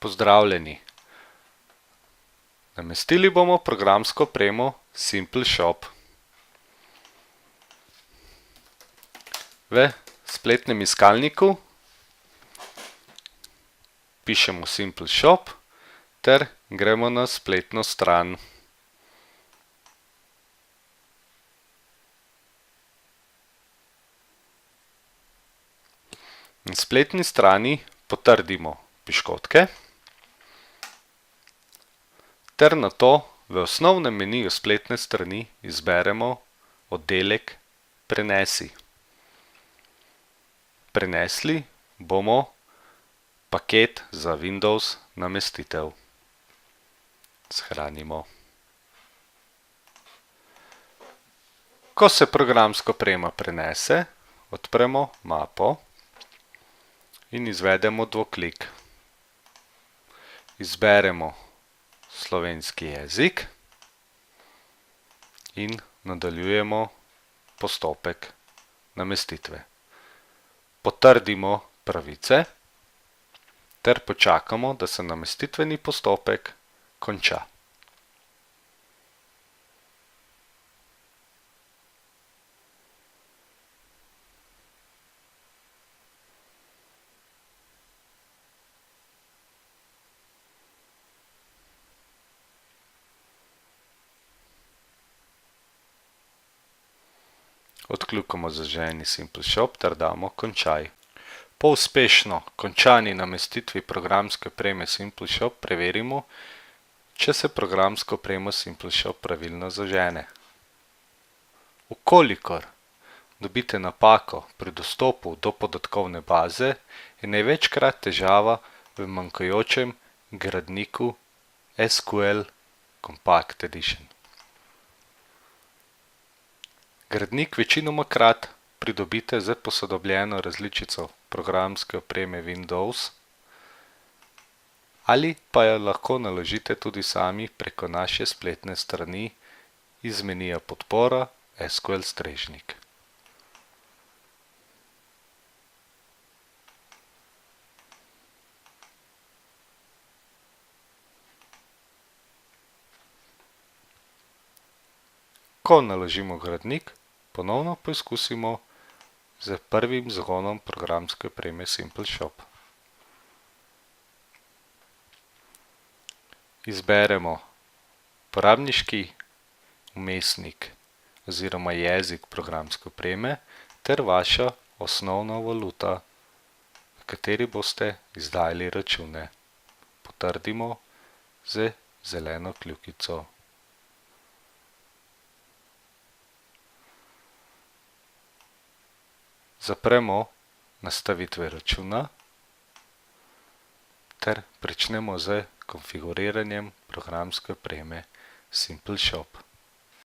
Pozdravljeni! Namestili bomo programsko opremo SimpleShop. V spletnem iskalniku pišemo SimpleShop ter gremo na spletno stran. Na spletni strani potrdimo piškotke ter nato v osnovnem meniju spletne strani izberemo oddelek Prenesi. Prenesli bomo paket za Windows namestitev. Shranimo. Ko se programska oprema prenese, odpremo mapo in izvedemo dvoklik. Izberemo slovenski jezik in nadaljujemo postopek namestitve. Potrdimo pravice ter počakamo, da se namestitveni postopek konča. Odkljukamo zaželeni SimpleShop ter damo končaj. Po uspešno končani namestitvi programske opreme SimpleShop preverimo, če se programska oprema SimpleShop pravilno zažene. V kolikor dobite napako pri dostopu do podatkovne baze, je največkrat težava v manjkajočem gradniku SQL Compact Edition. Gradnik večinomakrat pridobite z posodobljeno različico programske opreme Windows ali pa jo lahko naložite tudi sami preko naše spletne strani iz menija Podpora SQL strežnik. Ko naložimo gradnik, ponovno poizkusimo z prvim zagonom programske opreme SimpleShop. Izberemo uporabniški vmesnik oziroma jezik programske opreme ter vaša osnovna valuta, v kateri boste izdajali račune. Potrdimo z zeleno kljukico. Zapremo nastavitve računa ter pričnemo z konfiguriranjem programske opreme SimpleShop.